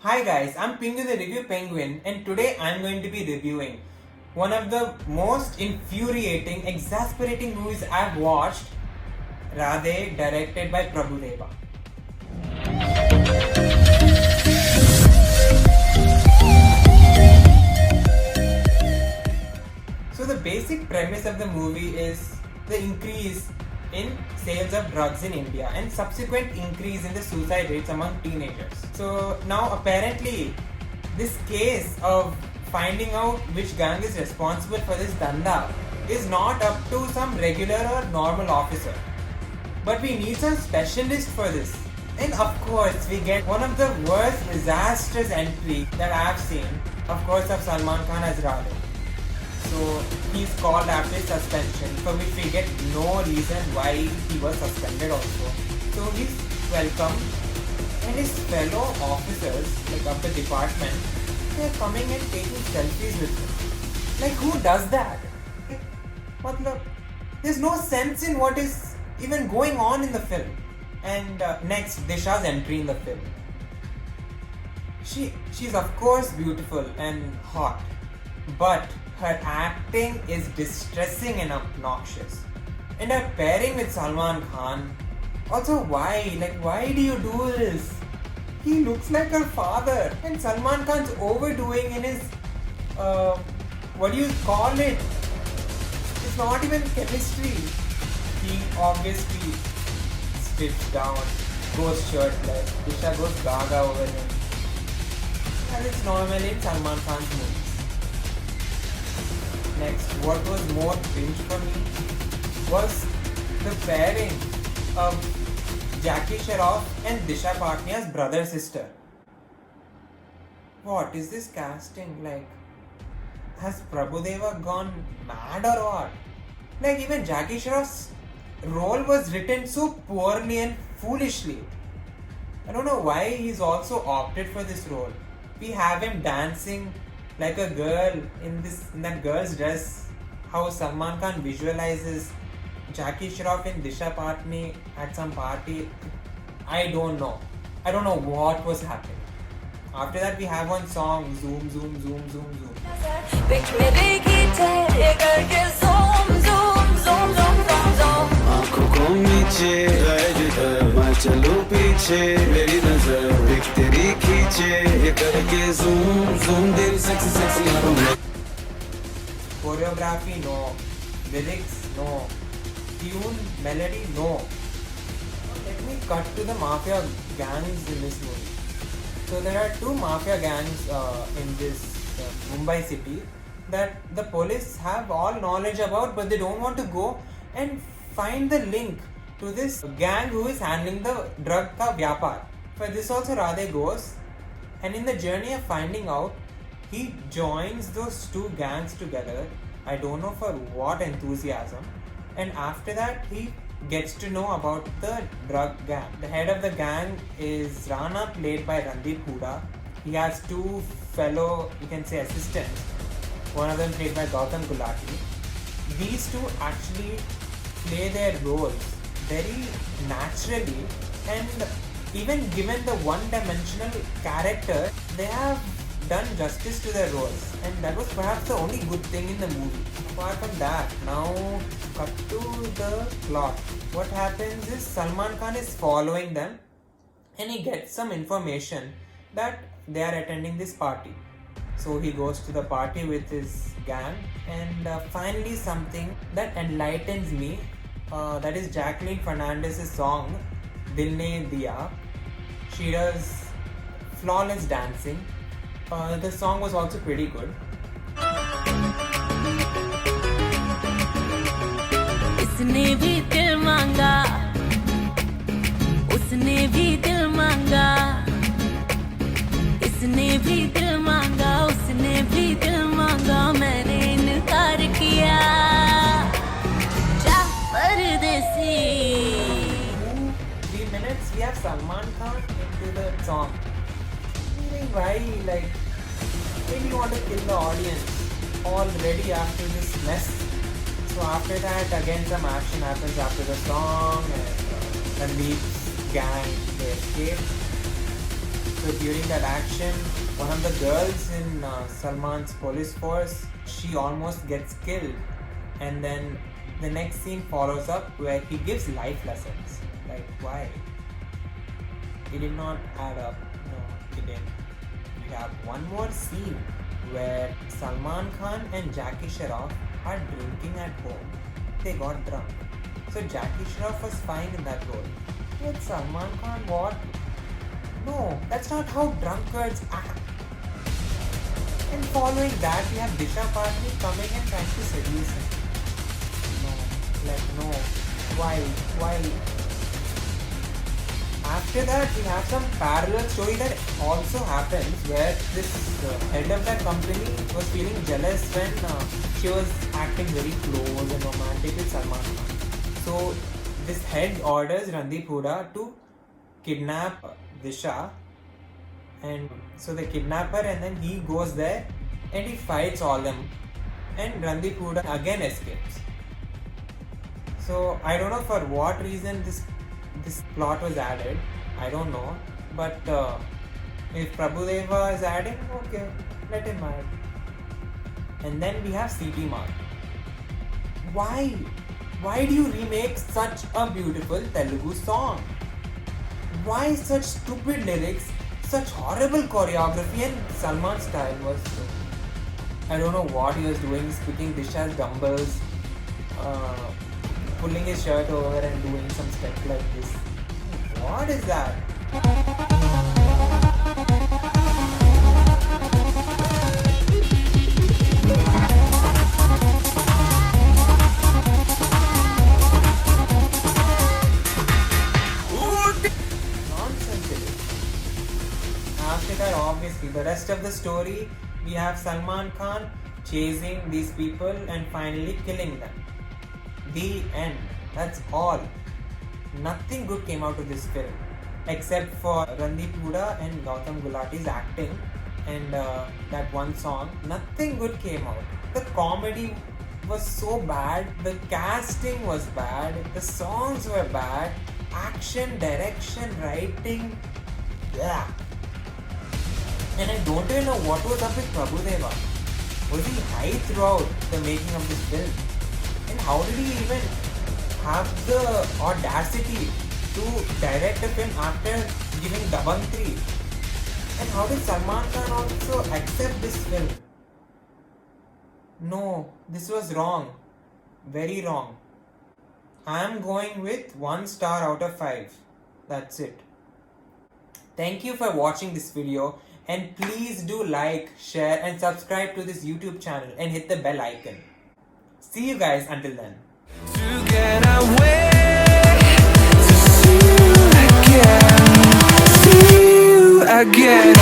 Hi guys, I'm Pingu the Review Penguin, and today I'm going to be reviewing one of the most infuriating, exasperating movies I've watched, Radhe, directed by Prabhudeva. So the basic premise of the movie is the increase in sales of drugs in India and subsequent increase in the suicide rates among teenagers. So now apparently this case of finding out which gang is responsible for this danda is not up to some regular or normal officer. But we need some specialist for this. And of course, we get one of the worst disastrous entry that I've seen, of course, of Salman Khan as Radhe. So he's called after his suspension, for which we get no reason why he was suspended also. So he's welcome, and his fellow officers, like of the department, they're coming and taking selfies with him. Like who does that? Matlab, there's no sense in what is even going on in the film. And next, Disha's entry in the film. She's of course beautiful and hot, but her acting is distressing and obnoxious. And her pairing with Salman Khan, also why? Like why do you do this? He looks like her father, and Salman Khan's overdoing in his what do you call it? It's not even chemistry. He obviously strips down, goes shirtless, Disha goes gaga over him. And it's normal in Salman Khan's movies. Next, what was more cringe for me was the pairing of Jackie Shroff and Disha Patnia's brother sister. What is this casting like? Has Prabhudeva gone mad or what? Like even Jackie Shroff's role was written so poorly and foolishly. I don't know why he's also opted for this role. We have him dancing like a girl in that girl's dress. How Salman Khan visualizes Jackie Shroff and Disha Patni at some party. I don't know what was happening. After that, we have one song, Zoom, Zoom, Zoom, Zoom, Zoom. आंखों को नीचे गए जिधर मैं चलूं पीछे मेरी नजर एक तेरी खींचे ये करके zoom zoom तेरी sexy sexy यारों में Choreography, no. Lyrics, no. Tune, melody, no. Let me cut to the mafia gangs in this movie. So there are two mafia gangs in this Mumbai city that the police have all knowledge about, but they don't want to go and find the link to this gang who is handling the drug ka vyapar. For this also Radhe goes, and in the journey of finding out, he joins those two gangs together. I don't know for what enthusiasm. And after that, he gets to know about the drug gang. The head of the gang is Rana, played by Randeep Hooda. He has two fellow, you can say, assistants. One of them played by Gautam Gulati. These two actually play their roles very naturally, and even given the one-dimensional character, they have done justice to their roles, and that was perhaps the only good thing in the movie. Apart from that, now cut to the plot. What happens is Salman Khan is following them, and he gets some information that they are attending this party. So he goes to the party with his gang, and finally something that enlightens me, that is Jacqueline Fernandez's song Dil Ne Diya. She does flawless dancing. The song was also pretty good. इसने भी दिल मांगा उसने भी दिल मांगा इसने भी दिल मांगा उसने भी दिल मांगा मैंने इनकार किया जा परदेसी 3 minutes we have Salman Khan into the song. Meaning why, like, maybe you want to kill the audience already after this mess. So after that, again some action happens after the song, and Randeep's gang, they escape. So So during that action, one of the girls in Salman's police force, she almost gets killed, and then the next scene follows up where he gives life lessons. Like, why? It did not add up. No, it didn't. We have one more scene where Salman Khan and Jackie Shroff are drinking at home. They got drunk. So Jackie Shroff was fine in that role. But Salman Khan, what? No, that's not how drunkards act. And following that, we have Disha Patni coming and trying to seduce him. No. Why? After that, we have some parallel story that also happens where this head of that company was feeling jealous when she was acting very close and romantic with Salman Khan. So this head orders Randeep Hooda to kidnap Disha, and so they kidnap her, and then he goes there and he fights all them, and Randeep Hooda again escapes. So I don't know for what reason this plot was added. I don't know, but if Prabhudeva is adding, okay, let him add. And then we have CT Mark. Why do you remake such a beautiful Telugu song? Why such stupid lyrics, such horrible choreography, and Salman's style was so... I don't know what he was doing, picking Disha's dumbbells, pulling his shirt over and doing some step like this. What is that? Nonsense it is. After that, obviously, the rest of the story, we have Salman Khan chasing these people and finally killing them. The end. That's all. Nothing good came out of this film except for Randeep Hooda and Gautam Gulati's acting and that one song. Nothing good came out. The comedy was so bad, the casting was bad, the songs were bad, action, direction, writing, yeah. And I don't even know what was up with Prabhudeva. Was he high throughout the making of this film? And how did he even have the audacity to direct a film after giving Dabangg 3? And how did Salman Khan also accept this film? No, this was wrong. Very wrong. I am going with 1 star out of 5. That's it. Thank you for watching this video, and please do like, share and subscribe to this YouTube channel and hit the bell icon. See you guys until then. To get away, to see you again, see you again.